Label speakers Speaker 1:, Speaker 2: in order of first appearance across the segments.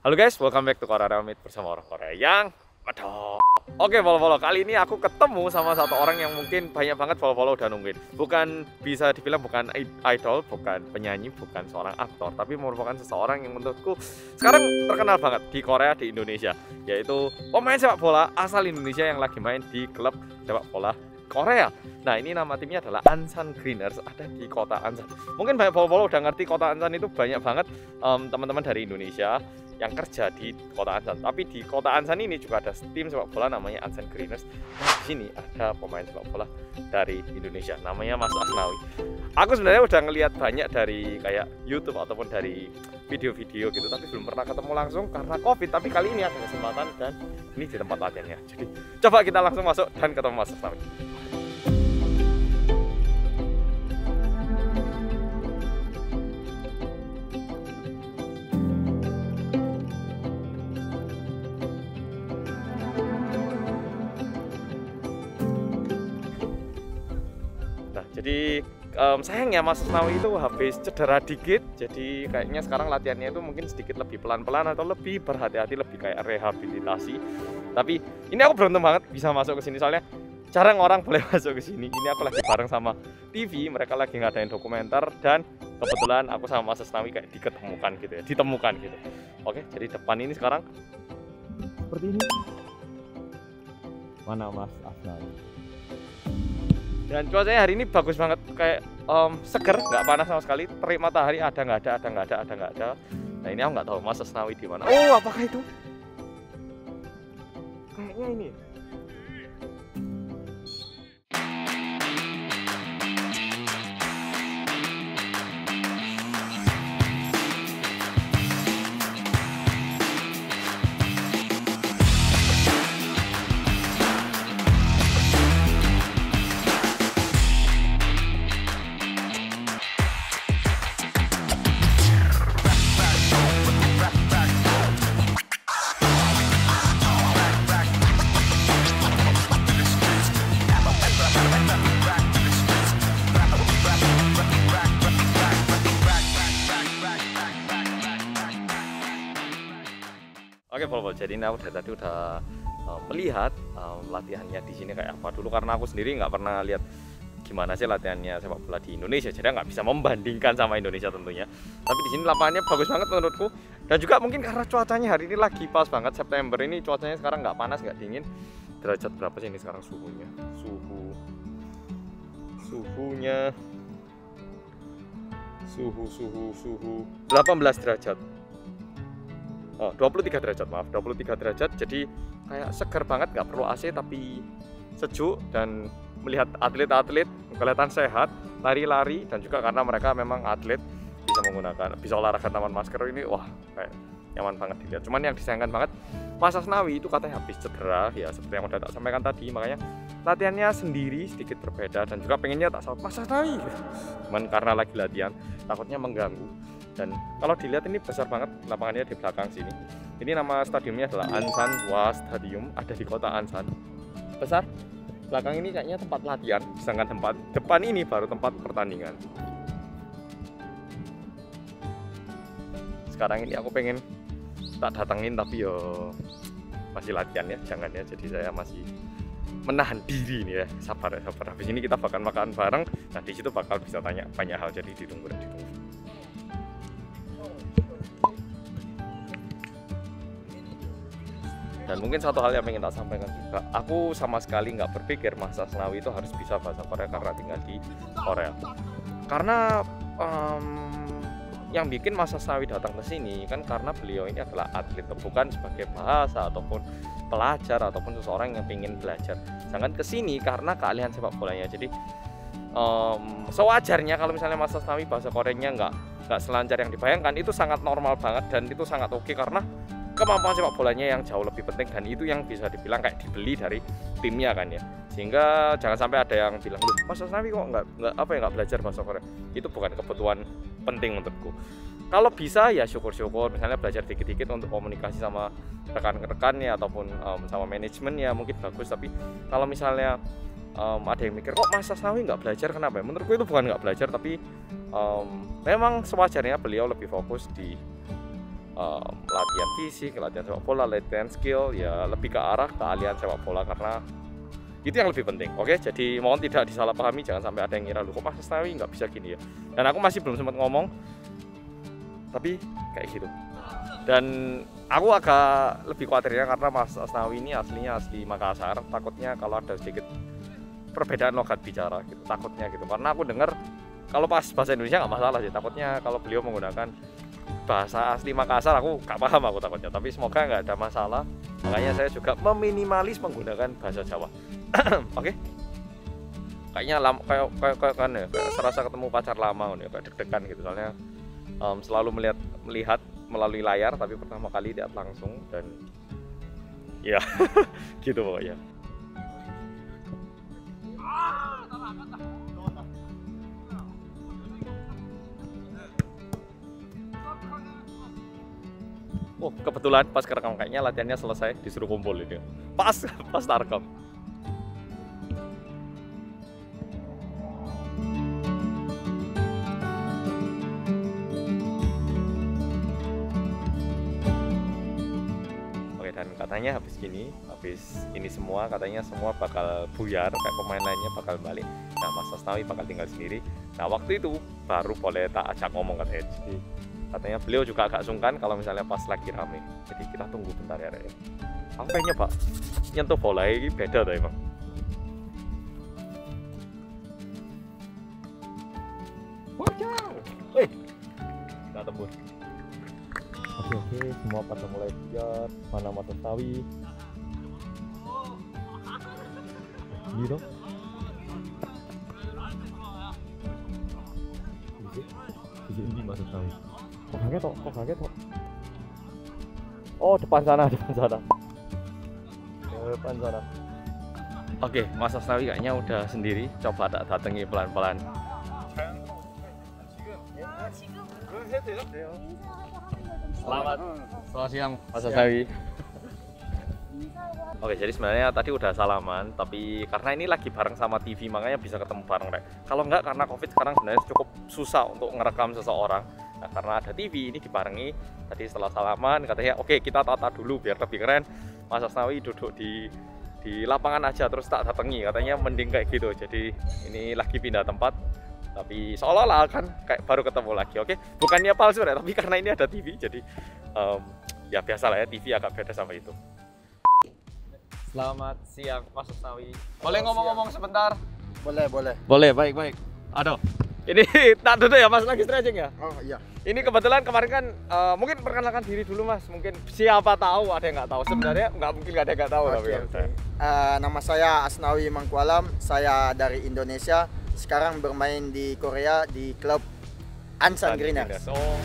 Speaker 1: Halo guys, welcome back to Korea Ramit bersama orang Korea yang medok. Oke, follow-follow kali ini aku ketemu sama satu orang yang mungkin banyak banget follow-follow udah nungguin. Bukan bisa dibilang bukan idol, bukan penyanyi, bukan seorang aktor, tapi merupakan seseorang yang menurutku sekarang terkenal banget di Korea, di Indonesia, yaitu pemain sepak bola asal Indonesia yang lagi main di klub sepak bola Korea. Nah, ini nama timnya adalah Ansan Greeners, ada di kota Ansan. Mungkin banyak follow-follow udah ngerti kota Ansan itu banyak banget teman-teman dari Indonesia yang kerja di kota Ansan. Tapi di kota Ansan ini juga ada tim sepak bola namanya Ansan Greeners. Nah, di sini ada pemain sepak bola dari Indonesia namanya Mas Asnawi. Aku sebenarnya udah ngelihat banyak dari kayak YouTube ataupun dari video-video gitu, tapi belum pernah ketemu langsung karena Covid. Tapi kali ini ada kesempatan dan ini di tempat latihannya. Jadi coba kita langsung masuk dan ketemu Mas Asnawi. Jadi sayangnya Mas Asnawi itu habis cedera dikit, jadi kayaknya sekarang latihannya itu mungkin sedikit lebih pelan-pelan atau lebih berhati-hati, lebih kayak rehabilitasi. Tapi ini aku beruntung banget bisa masuk ke sini, soalnya jarang orang boleh masuk ke sini. Ini aku lagi bareng sama TV, mereka lagi ngadain dokumenter dan kebetulan aku sama Mas Asnawi kayak ditemukan gitu. Oke, jadi depan ini sekarang seperti ini. Mana Mas Asnawi? Dan cuacanya hari ini bagus banget, kayak seger, nggak panas sama sekali. Terik matahari ada nggak ada. Nah, ini aku nggak tahu Mas Asnawi di mana. Oh, apakah itu? Kayaknya ini. Oke, follow. Jadi ini aku dari tadi udah melihat latihannya di sini kayak apa dulu, karena aku sendiri nggak pernah lihat gimana sih latihannya sepak bola di Indonesia, jadi nggak bisa membandingkan sama Indonesia tentunya. Tapi di sini lapangannya bagus banget menurutku, dan juga mungkin karena cuacanya hari ini lagi pas banget. September ini cuacanya sekarang nggak panas nggak dingin. Derajat berapa sih ini sekarang suhunya? Suhu 18 derajat. Oh, 23 derajat, maaf, 23 derajat. Jadi kayak seger banget, nggak perlu AC tapi sejuk, dan melihat atlet-atlet kelihatan sehat, lari-lari, dan juga karena mereka memang atlet bisa olahraga tanpa masker ini, wah, kayak nyaman banget dilihat. Cuman yang disayangkan banget, Mas Asnawi itu katanya habis cedera, ya seperti yang udah tak sampaikan tadi, makanya latihannya sendiri sedikit berbeda, dan juga pengennya tak sama Mas Asnawi gitu. Cuman karena lagi latihan takutnya mengganggu. Dan kalau dilihat ini besar banget lapangannya di belakang sini. Ini nama stadiumnya adalah Ansan Wa Stadium, ada di kota Ansan. Besar. Belakang ini kayaknya tempat latihan, sedangkan tempat depan ini baru tempat pertandingan. Sekarang ini aku pengen tak datengin, tapi yo masih latihan ya, jangan ya. Jadi saya masih menahan diri nih ya, sabar. Habis ini kita bakal makan bareng. Nah, di situ bakal bisa tanya banyak hal, jadi ditunggu. Dan mungkin satu hal yang ingin tak sampaikan juga, aku sama sekali nggak berpikir Mas Asnawi itu harus bisa bahasa Korea karena tinggal di Korea. Karena yang bikin Mas Asnawi datang ke sini kan karena beliau ini adalah atlet, bukan sebagai bahasa ataupun pelajar ataupun seseorang yang ingin belajar. Jangan ke sini karena keahlian sepak bolanya. Jadi sewajarnya kalau misalnya Mas Asnawi bahasa Koreanya nggak selancar yang dibayangkan, itu sangat normal banget dan itu sangat oke, karena kemampuan sepak bolanya yang jauh lebih penting, dan itu yang bisa dibilang kayak dibeli dari timnya kan ya. Sehingga jangan sampai ada yang bilang, loh Mas Asnawi kok nggak belajar bahasa Korea. Itu bukan kebutuhan penting menurutku. Kalau bisa ya syukur-syukur, misalnya belajar dikit-dikit untuk komunikasi sama rekan-rekannya ataupun sama manajemennya mungkin bagus. Tapi kalau misalnya ada yang mikir kok Mas Asnawi nggak belajar, kenapa ya? Menurutku itu bukan nggak belajar, tapi memang sewajarnya beliau lebih fokus di latihan fisik, latihan sepak bola, latihan skill, ya lebih ke arah keahlian sepak bola karena itu yang lebih penting. Oke, jadi mohon tidak disalahpahami, jangan sampai ada yang ngira lu kok Mas Asnawi nggak bisa gini ya. Dan aku masih belum sempat ngomong, tapi kayak gitu. Dan aku agak lebih khawatirnya karena Mas Asnawi ini aslinya asli Makassar, takutnya kalau ada sedikit perbedaan logat bicara gitu, takutnya gitu. Karena aku dengar kalau pas bahasa Indonesia nggak masalah sih, takutnya kalau beliau menggunakan bahasa asli Makassar aku nggak paham aku takutnya, tapi semoga nggak ada masalah. Makanya saya juga meminimalis menggunakan bahasa Jawa. Oke. Kayaknya kayak kan ya, kayak serasa ketemu pacar lama nih, kayak deg-degan gitu soalnya selalu melihat melalui layar, tapi pertama kali lihat langsung dan ya gitu pokoknya. Oh, kebetulan pas kerekam kayaknya latihannya selesai, disuruh kumpul ini. Pas rekam. Oke, dan katanya habis ini semua katanya semua bakal buyar, kayak pemain lainnya bakal balik. Nah, Mas Asnawi bakal tinggal sendiri. Nah, waktu itu baru boleh tak ajak ngomong katanya. Jadi katanya beliau juga agak sungkan kalau misalnya pas lagi rame. Jadi kita tunggu bentar ya, Rek. Aku pengen nyoba nyentuh bola ini beda tuh emang. Wajah. Kita tembus. Oke, semua pada mulai siap. Mana Mas Asnawi? Gitu. Ini Mas Asnawi. Kok kaget kok. Oh, depan sana. Oke, Mas Asnawi kayaknya udah sendiri. Coba tak datangi pelan-pelan. Selamat siang, Mas Asnawi. Oke, jadi sebenarnya tadi udah salaman, tapi karena ini lagi bareng sama TV, makanya bisa ketemu bareng, Rek. Kalau enggak, karena COVID sekarang sebenarnya cukup susah untuk ngerekam seseorang. Nah, karena ada TV ini dibarengi, tadi setelah salaman katanya, oke kita tata dulu biar lebih keren. Mas Asnawi duduk di lapangan aja terus tak datangi, katanya mending kayak gitu. Jadi ini lagi pindah tempat, tapi seolah-olah kan kayak baru ketemu lagi. Oke, bukannya palsu, Rek, tapi karena ini ada TV, jadi ya biasa lah ya, TV agak beda sama itu. Selamat siang, Mas Asnawi. Boleh ngomong-ngomong sebentar?
Speaker 2: Boleh.
Speaker 1: Baik. Aduh, ini tak duduk ya Mas, lagi stretching ya?
Speaker 2: Oh iya.
Speaker 1: Ini kebetulan kemarin kan, mungkin perkenalkan diri dulu Mas. Mungkin siapa tahu ada yang nggak tahu. Sebenarnya nggak mungkin nggak ada yang nggak tahu.
Speaker 2: Oke. Nama saya Asnawi Mangkualam. Saya dari Indonesia. Sekarang bermain di Korea di klub Ansan Greeners.
Speaker 1: Oh.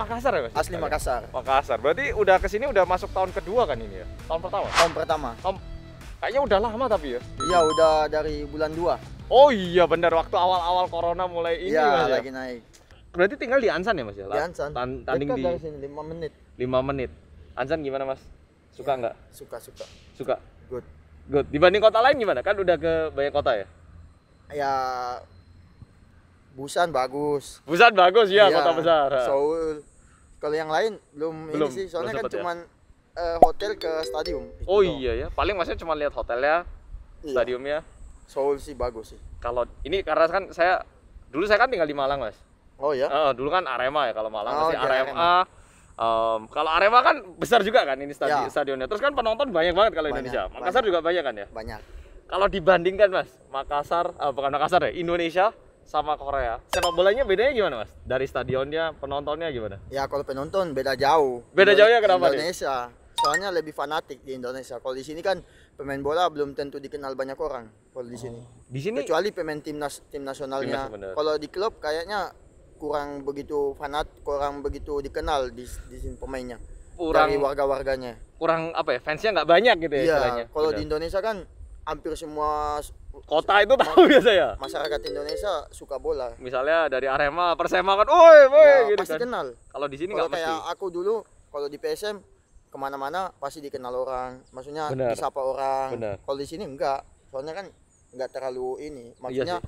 Speaker 1: Makassar ya Mas?
Speaker 2: Asli Makassar.
Speaker 1: Makassar. Berarti udah kesini udah masuk tahun kedua kan ini ya? Tahun pertama?
Speaker 2: Tahun pertama.
Speaker 1: Kayaknya udah lama tapi ya?
Speaker 2: Iya, udah dari bulan 2.
Speaker 1: Oh iya benar, waktu awal-awal corona mulai ini
Speaker 2: Mas ya?
Speaker 1: lagi
Speaker 2: naik.
Speaker 1: Berarti tinggal di Ansan ya Mas ya?
Speaker 2: Di Ansan.
Speaker 1: Tanding di
Speaker 2: dari sini 5 menit.
Speaker 1: 5 menit. Ansan gimana Mas? Suka nggak?
Speaker 2: Suka.
Speaker 1: Good. Dibanding kota lain gimana? Kan udah ke banyak kota ya?
Speaker 2: Ya Busan bagus
Speaker 1: Ya, kota besar.
Speaker 2: Seoul. Kalau yang lain belum ini sih, soalnya kan cuman hotel ke stadium.
Speaker 1: Oh iya ya, paling maksudnya cuma lihat hotelnya, stadiumnya.
Speaker 2: Seoul sih bagus sih.
Speaker 1: Kalau ini karena kan dulu saya kan tinggal di Malang Mas.
Speaker 2: Oh ya?
Speaker 1: Dulu kan Arema ya, kalau Malang masih
Speaker 2: iya,
Speaker 1: Arema. Kalau Arema kan besar juga kan ini stadionnya. Terus kan penonton banyak banget kalau Indonesia. Makassar juga banyak kan ya?
Speaker 2: Banyak.
Speaker 1: Kalau dibandingkan Mas, bukan Makassar ya, Indonesia sama Korea, sepak bolanya bedanya gimana Mas? Dari stadionnya, penontonnya gimana?
Speaker 2: Ya kalau penonton beda jauh.
Speaker 1: Beda jauhnya kenapa
Speaker 2: Indonesia. Soalnya lebih fanatik di Indonesia. Kalau di sini kan pemain bola belum tentu dikenal banyak orang. Kalau di sini.
Speaker 1: Di sini
Speaker 2: kecuali pemain tim nasionalnya. Kalau di klub kayaknya kurang begitu kurang begitu dikenal di sini pemainnya. Dari warga-warganya.
Speaker 1: Kurang apa ya? Fansnya nggak banyak gitu ya istilahnya.
Speaker 2: Iya. Kalau di Indonesia kan hampir semua
Speaker 1: kota itu tahu biasa ya.
Speaker 2: Masyarakat Indonesia suka bola.
Speaker 1: Misalnya dari Arema, Persema kan, woi gitu
Speaker 2: pasti
Speaker 1: kan.
Speaker 2: kenal.
Speaker 1: Kalau di sini nggak mesti.
Speaker 2: Kayak aku dulu, kalau di PSM kemana-mana pasti dikenal orang. Maksudnya disapa orang. Kalau di sini enggak. Soalnya kan enggak terlalu ini. Maksudnya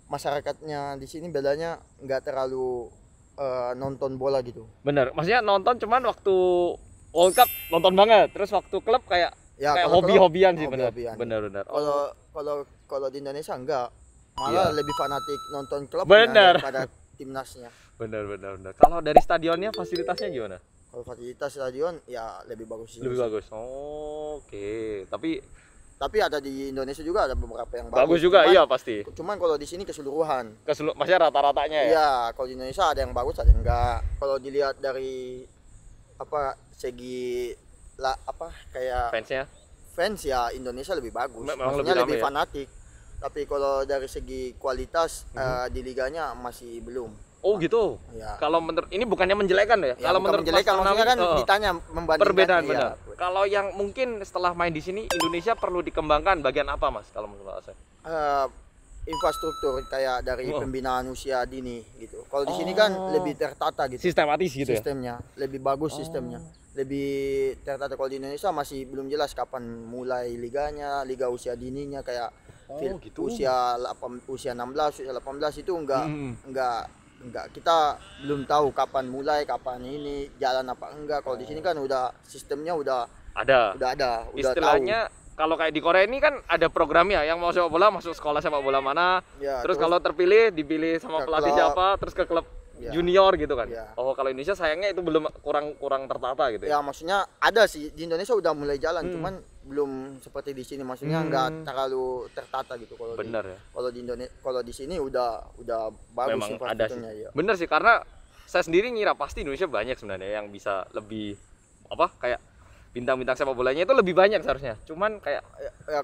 Speaker 2: masyarakatnya di sini bedanya nggak terlalu nonton bola gitu.
Speaker 1: Bener, maksudnya nonton cuman waktu World Cup nonton banget, terus waktu klub kayak hobi-hobian sih. Bener.
Speaker 2: Kalau di Indonesia enggak, malah lebih fanatik nonton klub daripada timnasnya.
Speaker 1: Bener. Kalau dari stadionnya fasilitasnya gimana?
Speaker 2: Kalau fasilitas stadion ya lebih bagus sih.
Speaker 1: Lebih bagus. Oke. Tapi
Speaker 2: ada di Indonesia juga ada beberapa yang bagus.
Speaker 1: Bagus juga, iya pasti.
Speaker 2: Cuman kalau di sini keseluruhan.
Speaker 1: Maksudnya rata-ratanya ya?
Speaker 2: Iya, kalau di Indonesia ada yang bagus, ada yang enggak. Kalau dilihat dari segi kayak fans ya Indonesia lebih bagus. Maksudnya lebih fanatik. Tapi kalau dari segi kualitas di liganya masih belum.
Speaker 1: Oh gitu. Ya. Kalau menurut ini bukannya menjelekan ya? Kalau menurut
Speaker 2: menjelekan, maksudnya kan ditanya membandingkan
Speaker 1: perbedaan benar. Kalau yang mungkin setelah main di sini Indonesia perlu dikembangkan bagian apa Mas kalau menurut saya?
Speaker 2: Infrastruktur kayak dari pembinaan usia dini gitu. Kalau di sini kan lebih tertata gitu.
Speaker 1: Sistematis gitu
Speaker 2: sistemnya. Lebih bagus sistemnya. Lebih tertata. Kalau di Indonesia masih belum jelas kapan mulai liganya, liga usia dininya kayak gitu. usia 16, usia 18 itu enggak kita belum tahu kapan mulai, kapan ini jalan apa enggak. Kalau di sini kan udah sistemnya udah ada.
Speaker 1: Istilahnya kalau kayak di Korea ini kan ada programnya yang mau sepak bola masuk sekolah sepak bola mana, terus kalau terpilih dipilih sama pelatih siapa, terus ke klub junior gitu kan. Oh, kalau Indonesia sayangnya itu belum kurang tertata gitu
Speaker 2: ya. Maksudnya ada sih di Indonesia udah mulai jalan, cuman belum seperti di sini, maksudnya nggak terlalu tertata gitu. Kalau kalau di Indonesia, kalau di sini udah bagus.
Speaker 1: Memang ada sih. Ya. Bener sih, karena saya sendiri ngira pasti Indonesia banyak sebenarnya yang bisa lebih kayak bintang-bintang sepak bolanya itu lebih banyak seharusnya. Cuman kayak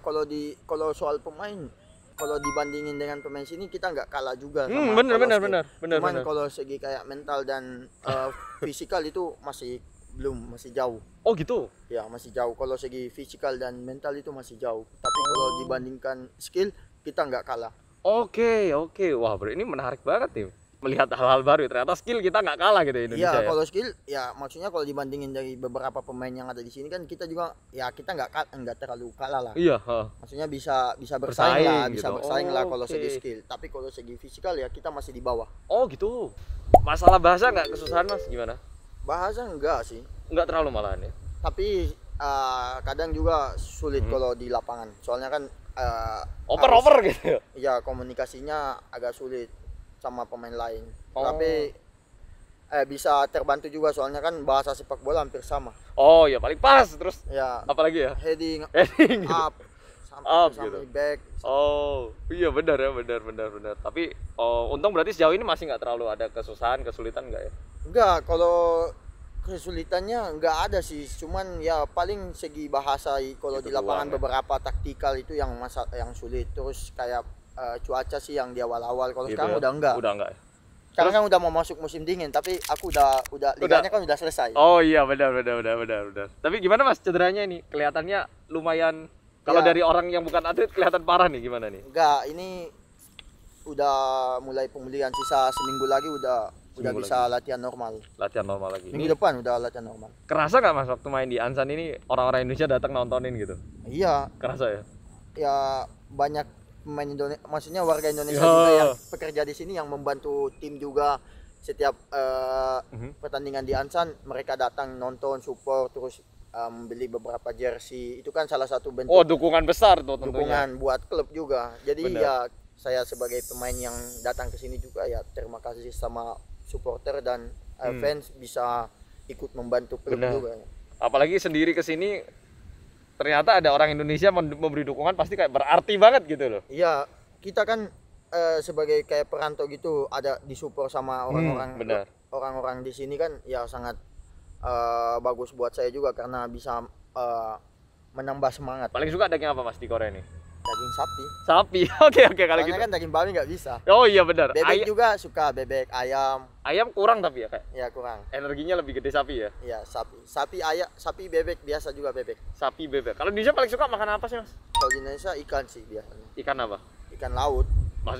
Speaker 2: kalau soal pemain, kalau dibandingin dengan pemain sini kita nggak kalah juga sama
Speaker 1: bener.
Speaker 2: Cuman kalau segi kayak mental dan fisikal itu masih jauh.
Speaker 1: Oh gitu?
Speaker 2: Ya masih jauh. Kalau segi fisikal dan mental itu masih jauh. Tapi kalau dibandingkan skill kita nggak kalah.
Speaker 1: Oke. Wah, bro, ini menarik banget nih. Melihat hal-hal baru, ternyata skill kita nggak kalah gitu Indonesia.
Speaker 2: Iya, kalau skill ya maksudnya kalau dibandingin dari beberapa pemain yang ada di sini kan kita juga ya kita nggak terlalu kalah lah.
Speaker 1: Iya.
Speaker 2: Maksudnya bisa bersaing lah kalau segi skill. Tapi kalau segi fisikal ya kita masih di bawah.
Speaker 1: Oh gitu. Masalah bahasa nggak kesusahan Mas, gimana?
Speaker 2: Bahasa enggak sih.
Speaker 1: Enggak terlalu malahan ya.
Speaker 2: Tapi kadang juga sulit kalau di lapangan. Soalnya kan
Speaker 1: oper gitu.
Speaker 2: Iya, komunikasinya agak sulit sama pemain lain. Tapi bisa terbantu juga soalnya kan bahasa sepak bola hampir sama.
Speaker 1: Oh ya, paling pas terus.
Speaker 2: Ya.
Speaker 1: Apalagi ya?
Speaker 2: Heading
Speaker 1: gitu.
Speaker 2: Up
Speaker 1: gitu.
Speaker 2: Back.
Speaker 1: Oh, iya benar. Tapi untung berarti sejauh ini masih nggak terlalu ada kesulitan nggak ya?
Speaker 2: Enggak, kalau kesulitannya nggak ada sih, cuman ya paling segi bahasa kalau di lapangan beberapa taktikal itu yang sulit. Terus kayak cuaca sih yang di awal-awal. Kalau sekarang udah enggak. Sekarang kan udah mau masuk musim dingin, tapi aku udah liganya kan udah selesai.
Speaker 1: Oh iya, benar. Tapi gimana Mas cederanya ini? Kelihatannya lumayan. Kalau dari orang yang bukan atlet kelihatan parah nih, gimana nih?
Speaker 2: Enggak, ini udah mulai pemulihan, sisa seminggu lagi udah bisa latihan normal.
Speaker 1: Latihan normal lagi.
Speaker 2: Minggu depan udah latihan normal.
Speaker 1: Kerasa nggak Mas waktu main di Ansan ini orang-orang Indonesia datang nontonin gitu?
Speaker 2: Iya.
Speaker 1: Kerasa ya?
Speaker 2: Ya banyak pemain Indonesia, maksudnya warga Indonesia juga yang bekerja di sini yang membantu tim juga. Setiap pertandingan di Ansan mereka datang nonton, support, terus membeli beberapa jersey. Itu kan salah satu bentuk
Speaker 1: dukungan besar tuh tentunya.
Speaker 2: Dukungan buat klub juga. Jadi ya saya sebagai pemain yang datang ke sini juga ya terima kasih sama supporter dan fans bisa ikut membantu klub juga.
Speaker 1: Apalagi sendiri ke sini ternyata ada orang Indonesia memberi dukungan, pasti kayak berarti banget gitu loh.
Speaker 2: Iya, kita kan sebagai kayak perantau gitu ada disupport sama orang-orang di sini kan ya sangat bagus buat saya juga karena bisa menambah semangat.
Speaker 1: Paling suka daging apa Mas di Korea ini?
Speaker 2: Daging sapi.
Speaker 1: Oke kalau gitu.
Speaker 2: Kan daging babi nggak bisa.
Speaker 1: Oh iya benar.
Speaker 2: Bebek juga suka, bebek, ayam.
Speaker 1: Ayam kurang tapi ya kayak.
Speaker 2: Ya kurang.
Speaker 1: Energinya lebih gede sapi ya?
Speaker 2: Iya sapi. Sapi bebek biasa juga bebek.
Speaker 1: Sapi bebek. Kalau di Indonesia paling suka makan apa sih Mas?
Speaker 2: Kalau di Indonesia ikan sih biasanya.
Speaker 1: Ikan apa?
Speaker 2: Ikan laut.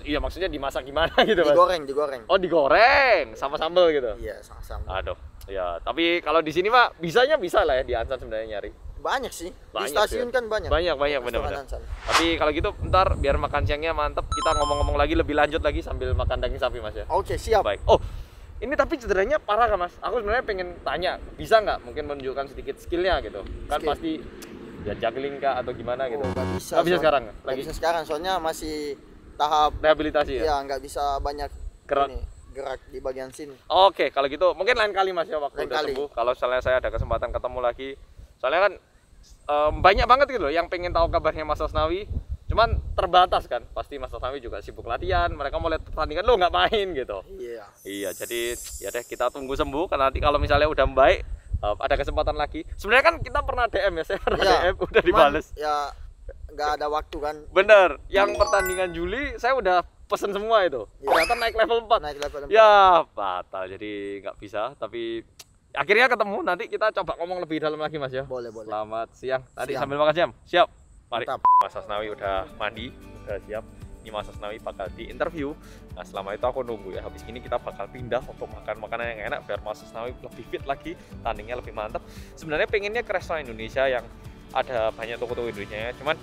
Speaker 1: Iya maksudnya dimasak gimana gitu Mas?
Speaker 2: Digoreng.
Speaker 1: Oh digoreng, sama sambal gitu?
Speaker 2: Iya sama sambal.
Speaker 1: Aduh, Ya, tapi kalau di sini Pak, bisanya bisa lah ya di Ansan sebenarnya nyari.
Speaker 2: Banyak sih.
Speaker 1: Banyak
Speaker 2: Di stasiun
Speaker 1: sih.
Speaker 2: kan banyak.
Speaker 1: Banyak
Speaker 2: Restoran
Speaker 1: bener-bener.
Speaker 2: Ansan.
Speaker 1: Tapi kalau gitu ntar biar makan siangnya mantep, kita ngomong-ngomong lagi lebih lanjut lagi sambil makan daging sapi Mas ya.
Speaker 2: Oke, siap.
Speaker 1: Baik. Oh, ini tapi cederanya parah kan Mas? Aku sebenarnya pengen tanya, bisa nggak mungkin menunjukkan sedikit skillnya gitu? Kan
Speaker 2: Skill.
Speaker 1: pasti ya juggling kah atau gimana gitu?
Speaker 2: Oh, nggak bisa.
Speaker 1: Nggak bisa sekarang?
Speaker 2: Nggak
Speaker 1: Lagi
Speaker 2: bisa sekarang, soalnya masih tahap
Speaker 1: rehabilitasi ya?
Speaker 2: ya nggak bisa banyak
Speaker 1: Gerak.
Speaker 2: gerak di bagian sini.
Speaker 1: Oke, kalau gitu mungkin lain kali Mas ya waktu
Speaker 2: Lain
Speaker 1: udah
Speaker 2: kali.
Speaker 1: sembuh. Kalau misalnya saya ada kesempatan ketemu lagi, soalnya kan banyak banget gitu loh yang pengen tahu kabarnya Mas Asnawi. Cuman terbatas kan, pasti Mas Asnawi juga sibuk latihan. Mereka mau lihat pertandingan lo nggak main gitu.
Speaker 2: Iya.
Speaker 1: Iya, jadi ya deh kita tunggu sembuh. Karena nanti kalau misalnya udah baik, ada kesempatan lagi. Sebenarnya kan kita pernah DM ya, saya pernah
Speaker 2: Iya,
Speaker 1: DM udah
Speaker 2: cuman
Speaker 1: dibales.
Speaker 2: Ya nggak ada waktu kan.
Speaker 1: Bener, yang pertandingan Juli saya udah pesen semua itu.
Speaker 2: Iya.
Speaker 1: Ternyata naik level 4.
Speaker 2: Naik level 4.
Speaker 1: Ya batal, jadi nggak bisa. Tapi akhirnya ketemu. Nanti kita coba ngomong lebih dalam lagi Mas ya.
Speaker 2: Boleh, boleh.
Speaker 1: Selamat siang. Tadi
Speaker 2: Siang.
Speaker 1: sambil makan siang. Siap. Mari.
Speaker 2: Mantap.
Speaker 1: Mas Asnawi udah mandi, udah siap. Ini Mas Asnawi bakal di interview. Nah selama itu aku nunggu ya. Habis ini kita bakal pindah untuk makan makanan yang enak biar Mas Asnawi lebih fit lagi, tandingnya lebih mantap. Sebenarnya pengennya ke restoran Indonesia yang ada banyak toko-toko Indonesia, cuman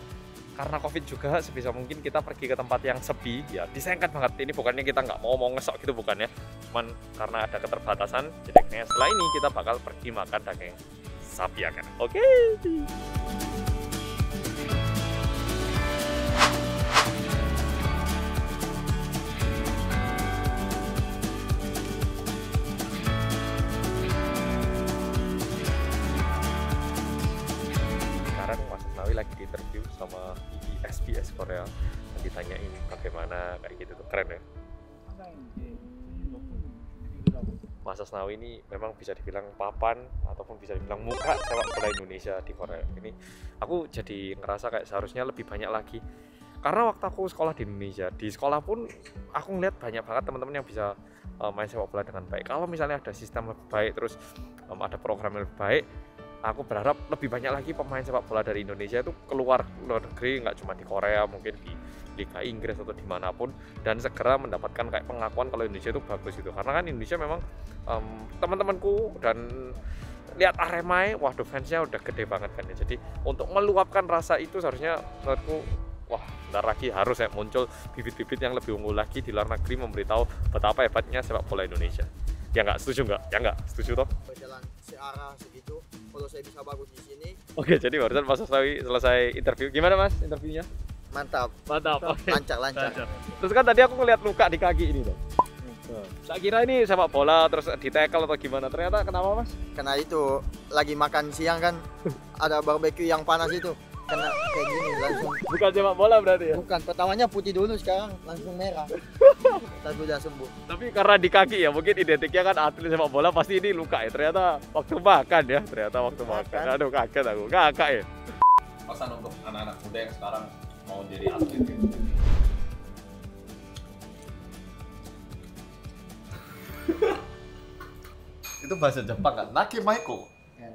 Speaker 1: karena COVID juga sebisa mungkin kita pergi ke tempat yang sepi ya, disayangkan banget. Ini bukannya kita nggak mau ngesok gitu, bukan ya, cuman karena ada keterbatasan. Jadi akhirnya setelah ini kita bakal pergi makan daging sapi ya kan. Oke. Sekarang Mas Asnawi lagi di interview sama SBS Korea. Ditanyain bagaimana kayak gitu tuh, keren ya. Mas Asnawi ini memang bisa dibilang papan ataupun bisa dibilang muka sepak bola Indonesia di Korea. Ini aku jadi ngerasa kayak seharusnya lebih banyak lagi. Karena waktu aku sekolah di Indonesia, di sekolah pun aku ngeliat banyak banget teman-teman yang bisa main sepak bola dengan baik. Kalau misalnya ada sistem lebih baik, terus ada program yang lebih baik, aku berharap lebih banyak lagi pemain sepak bola dari Indonesia itu keluar luar negeri, nggak cuma di Korea, mungkin di Liga Inggris atau dimanapun, dan segera mendapatkan kayak pengakuan kalau Indonesia itu bagus gitu. Karena kan Indonesia memang teman-temanku dan lihat Arema, waduh fansnya udah gede banget kan ya. Jadi untuk meluapkan rasa itu seharusnya menurutku, wah bentar lagi harus ya muncul bibit-bibit yang lebih unggul lagi di luar negeri, memberitahu betapa hebatnya sepak bola Indonesia. Ya nggak, setuju nggak? Ya nggak, setuju toh?
Speaker 2: Berjalan searah segitu. Kalau saya bisa bagus di sini,
Speaker 1: Oke, jadi barusan Mas Asnawi selesai interview. Gimana Mas interviewnya?
Speaker 2: mantap.
Speaker 1: Mantap. Oke.
Speaker 2: Lancar.
Speaker 1: Terus kan tadi aku ngeliat luka di kaki ini loh. Saya kira ini sepak bola terus di tackle atau gimana. Ternyata kenapa Mas?
Speaker 2: Karena itu lagi makan siang kan, ada barbeque yang panas itu. Kena kayak gini langsung.
Speaker 1: Bukan sepak bola berarti ya?
Speaker 2: Bukan, pertamanya putih dulu, sekarang langsung merah. Tapi udah sembuh.
Speaker 1: Tapi karena di kaki ya, mungkin identiknya kan atlet sepak bola pasti ini luka ya. Ternyata waktu makan ya, waktu makan. Aduh kaget aku, kakak ya. Pesan untuk anak-anak muda yang sekarang mau jadi atlet gitu. Itu bahasa Jepang kan? Naki Maiko.
Speaker 2: Ya,